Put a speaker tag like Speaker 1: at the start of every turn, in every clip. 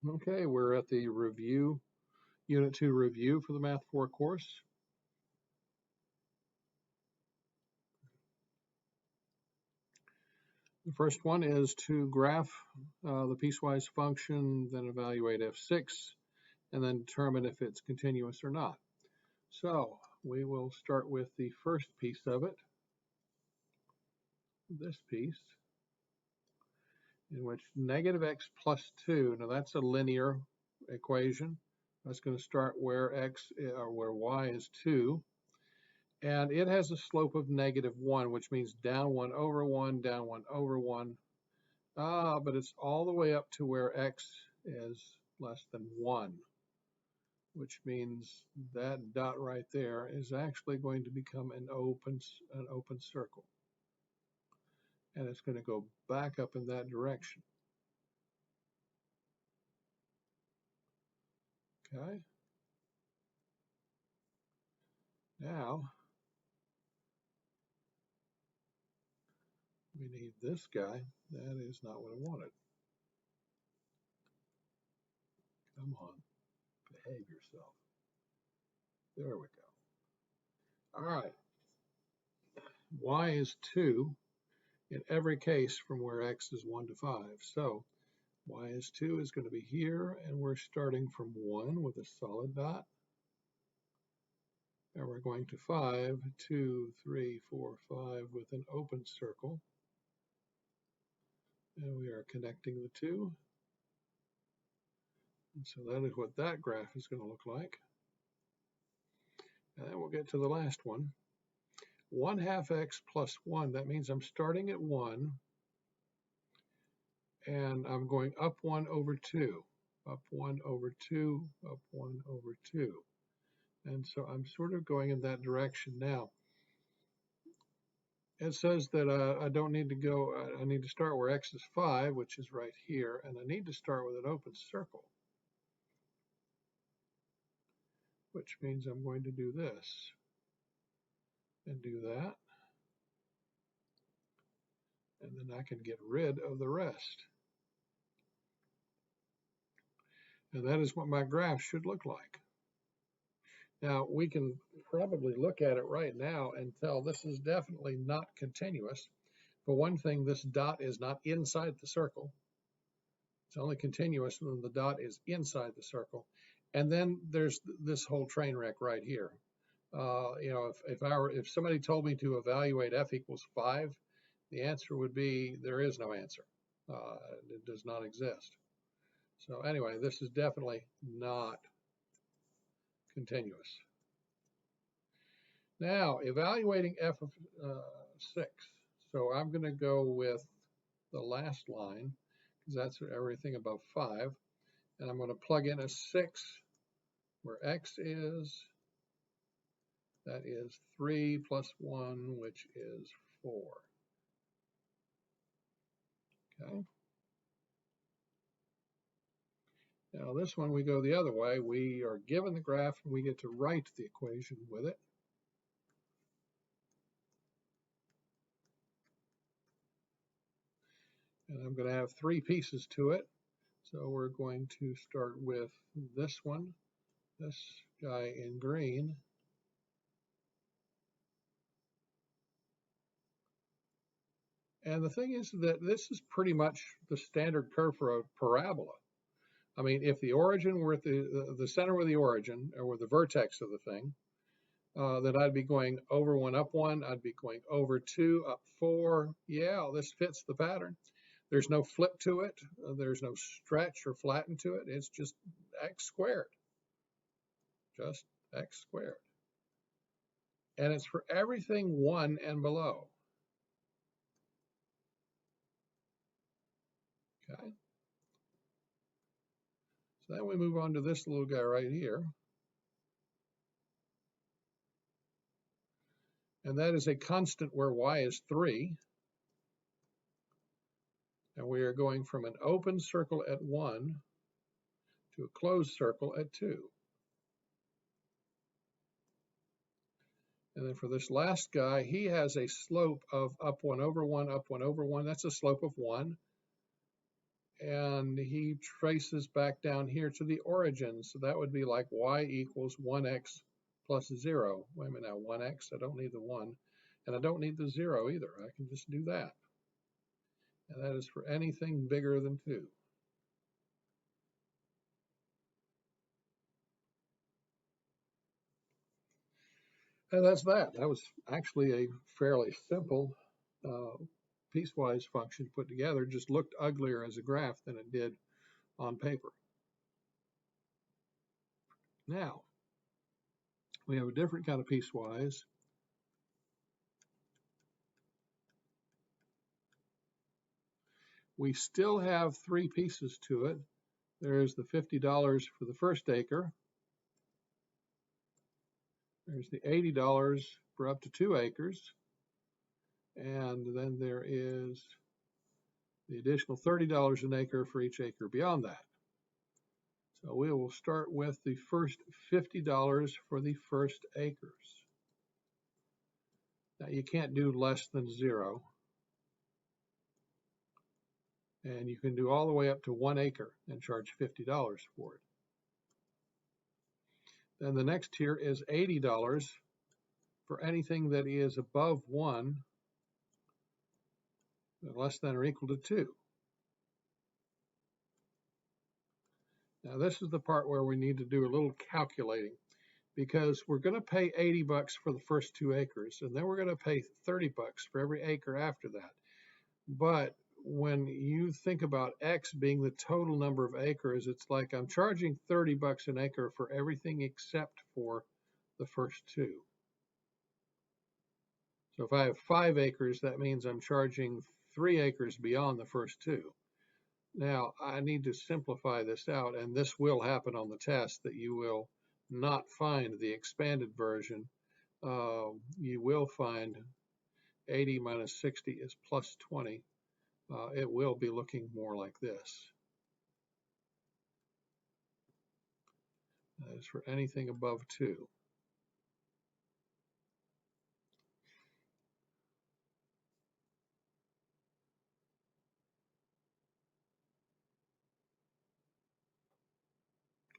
Speaker 1: Okay, we're at the review, Unit 2 review for the Math 4 course. The first one is to graph the piecewise function, then evaluate f6, and then determine if it's continuous or not. So we will start with the first piece of it, this piece, in which negative x plus 2, now that's a linear equation. That's going to start where where y is 2. And it has a slope of -1, which means down 1 over 1, down 1 over 1. But it's all the way up to where x is less than 1, which means that dot right there is actually going to become an open circle. And it's going to go back up in that direction. Okay. Now, we need this guy. That is not what I wanted. Come on, behave yourself. There we go. All right. Y is 2 in every case from where x is 1 to 5. So y is 2 is going to be here, and we're starting from 1 with a solid dot. And we're going to 5, 2, 3, 4, 5 with an open circle. And we are connecting the two. And so that is what that graph is going to look like. And then we'll get to the last one. 1/2 x plus 1, that means I'm starting at 1, and I'm going up 1 over 2, up 1 over 2, up 1 over 2. And so I'm sort of going in that direction now. It says that I don't need to go, I need to start where x is 5, which is right here, and I need to start with an open circle, which means I'm going to do this and do that. And then I can get rid of the rest. And that is what my graph should look like. Now, we can probably look at it right now and tell this is definitely not continuous. For one thing, this dot is not inside the circle. It's only continuous when the dot is inside the circle. And then there's this whole train wreck right here. If somebody told me to evaluate f equals 5, the answer would be there is no answer. It does not exist. So anyway, this is definitely not continuous. Now, evaluating f of 6. So I'm going to go with the last line, because that's everything above 5. And I'm going to plug in a 6 where x is. That is 3 plus 1, which is 4. Okay. Now this one, we go the other way. We are given the graph, and we get to write the equation with it. And I'm going to have 3 pieces to it. So we're going to start with this one, this guy in green. And the thing is that this is pretty much the standard curve for a parabola. I mean, if the origin were at the center of the origin, or the vertex of the thing, then I'd be going over 1, up 1. I'd be going over 2, up 4. Yeah, this fits the pattern. There's no flip to it. There's no stretch or flatten to it. It's just x squared. Just x squared. And it's for everything 1 and below. Okay. So then we move on to this little guy right here. And that is a constant where y is 3. And we are going from an open circle at 1 to a closed circle at 2. And then for this last guy, he has a slope of up 1 over 1, up 1 over 1. That's a slope of 1. and he traces back down here to the origin. So that would be like y equals 1x plus 0. Wait a minute now, 1x, I don't need the 1. And I don't need the 0 either. I can just do that. And that is for anything bigger than 2. And that's that. That was actually a fairly simple piecewise function put together. Just looked uglier as a graph than it did on paper. Now, we have a different kind of piecewise. We still have 3 pieces to it. There's the $50 for the first acre. There's the $80 for up to 2 acres. And then there is the additional $30 an acre for each acre beyond that. So we will start with the first $50 for the first acres. Now you can't do less than 0. And you can do all the way up to 1 acre and charge $50 for it. Then the next tier is $80 for anything that is above 1, less than or equal to 2. Now this is the part where we need to do a little calculating, because we're going to pay $80 for the first 2 acres, and then we're going to pay $30 for every acre after that. But when you think about X being the total number of acres, it's like I'm charging $30 an acre for everything except for the first 2. So if I have 5 acres, that means I'm charging 3 acres beyond the first 2. Now, I need to simplify this out, and this will happen on the test, that you will not find the expanded version. You will find 80 minus 60 is plus 20. It will be looking more like this. That is for anything above 2.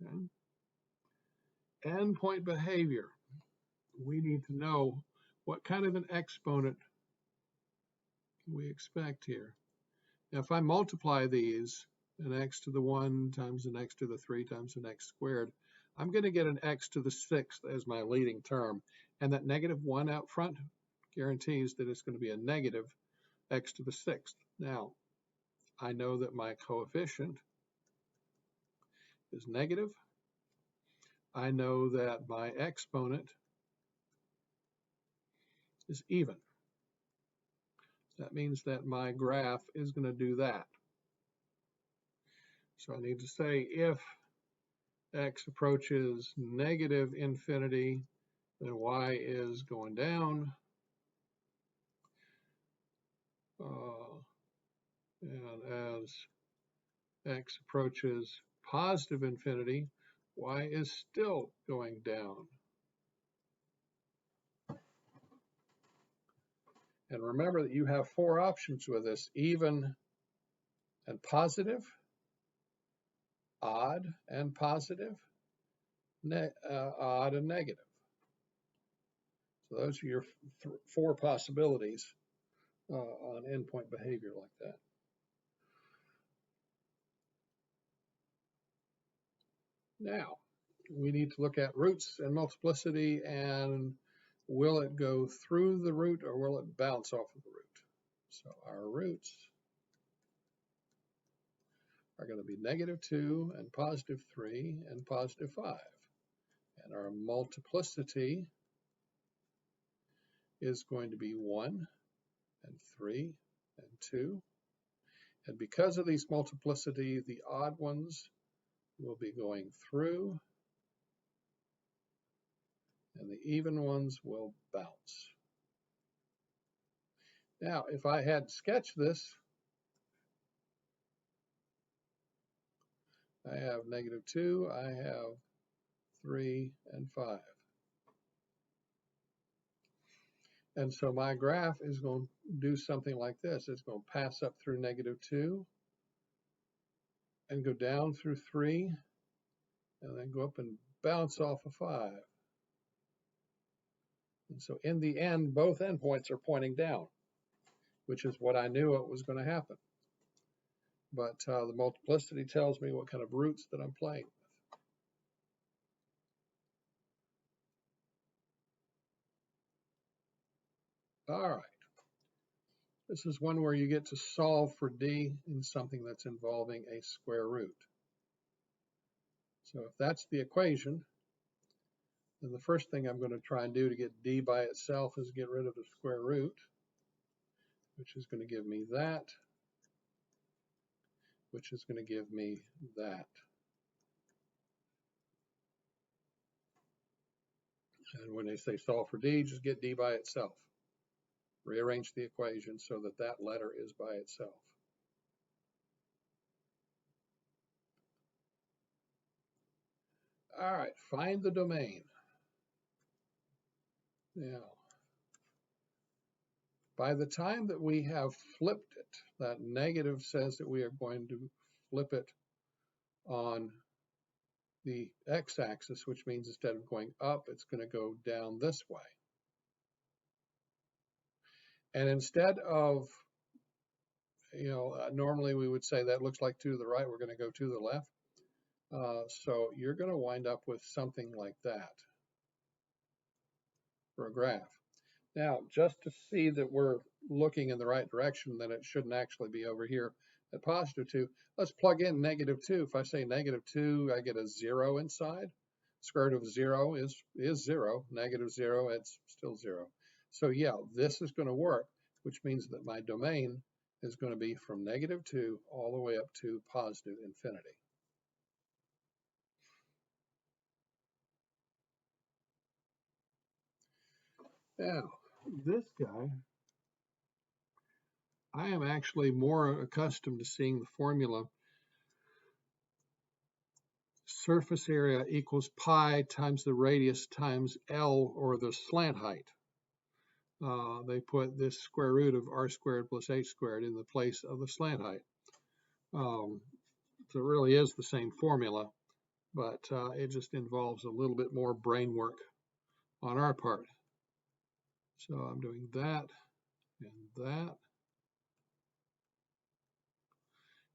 Speaker 1: Okay. Endpoint behavior. We need to know what kind of an exponent can we expect here. Now, if I multiply these, an x to the 1 times an x to the 3 times an x squared, I'm going to get an x to the 6th as my leading term. And that negative 1 out front guarantees that it's going to be a negative x to the 6th. Now, I know that my coefficient is negative. I know that my exponent is even. That means that my graph is going to do that. So I need to say if x approaches negative infinity, then y is going down. And as x approaches positive infinity, y is still going down. And remember that you have 4 options with this: even and positive, odd and positive, odd and negative. So those are your 4 possibilities on endpoint behavior like that. Now, we need to look at roots and multiplicity, and will it go through the root or will it bounce off of the root? So our roots are going to be -2 and +3 and +5. And our multiplicity is going to be 1 and 3 and 2. And because of these multiplicity, the odd ones will be going through, and the even ones will bounce. Now, if I had sketched this, I have -2, I have 3 and 5. And so my graph is going to do something like this. It's going to pass up through -2, and go down through 3, and then go up and bounce off a 5. And so in the end, both endpoints are pointing down, which is what I knew it was going to happen. But the multiplicity tells me what kind of roots that I'm playing with. All right. This is one where you get to solve for d in something that's involving a square root. So if that's the equation, then the first thing I'm going to try and do to get d by itself is get rid of the square root, which is going to give me that, which is going to give me that. And when they say solve for d, just get d by itself. Rearrange the equation so that that letter is by itself. All right, find the domain. Now, by the time that we have flipped it, that negative says that we are going to flip it on the x-axis, which means instead of going up, it's going to go down this way. And instead of, normally we would say that looks like 2 to the right, we're going to go 2 to the left. So you're going to wind up with something like that for a graph. Now, just to see that we're looking in the right direction, that it shouldn't actually be over here at positive 2, let's plug in negative 2. If I say negative 2, I get a 0 inside. Square root of 0 is 0. Negative 0, it's still 0. So yeah, this is going to work, which means that my domain is going to be from negative 2 all the way up to positive infinity. Now, this guy, I am actually more accustomed to seeing the formula surface area equals pi times the radius times L, or the slant height. They put this square root of r squared plus h squared in the place of the slant height. So it really is the same formula, but it just involves a little bit more brain work on our part. So I'm doing that and that.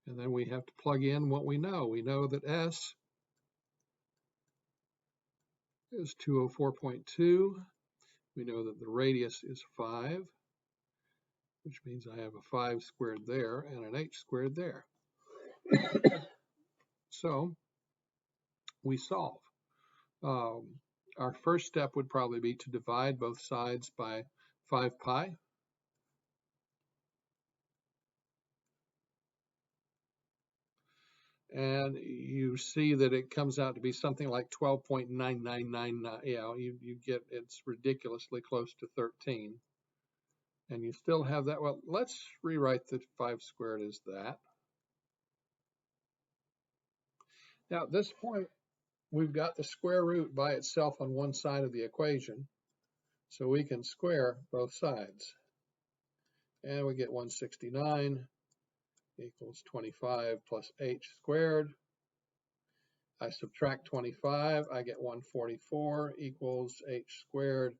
Speaker 1: And then we have to plug in what we know. We know that S is 204.2. We know that the radius is 5, which means I have a 5 squared there and an h squared there. So we solve. Our first step would probably be to divide both sides by 5 pi. And you see that it comes out to be something like 12.9999. Yeah, you get, it's ridiculously close to 13. And you still have that. Well, let's rewrite the 5 squared as that. Now, at this point, we've got the square root by itself on one side of the equation, so we can square both sides. And we get 169 equals 25 plus h squared. I subtract 25, I get 144 equals h squared,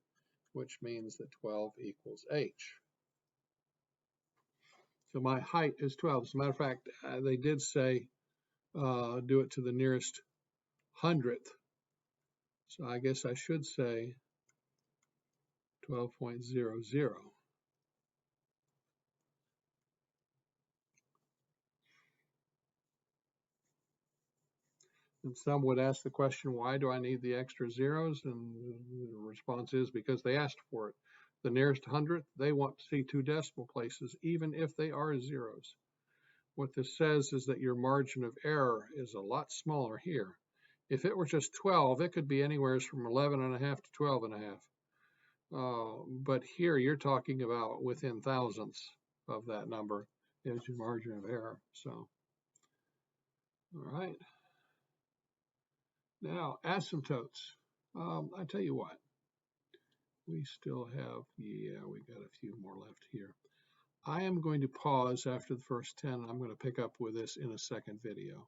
Speaker 1: which means that 12 equals h. So my height is 12. As a matter of fact, they did say do it to the nearest hundredth. So I guess I should say 12.00. And some would ask the question, why do I need the extra zeros? And the response is because they asked for it. The nearest hundredth, they want to see 2 decimal places, even if they are zeros. What this says is that your margin of error is a lot smaller here. If it were just 12, it could be anywhere from 11.5 to 12.5. But here you're talking about within thousandths of that number is your margin of error. So, all right. Now, asymptotes. I tell you what, we still have, we got a few more left here. I am going to pause after the first 10. I'm going to pick up with this in a second video.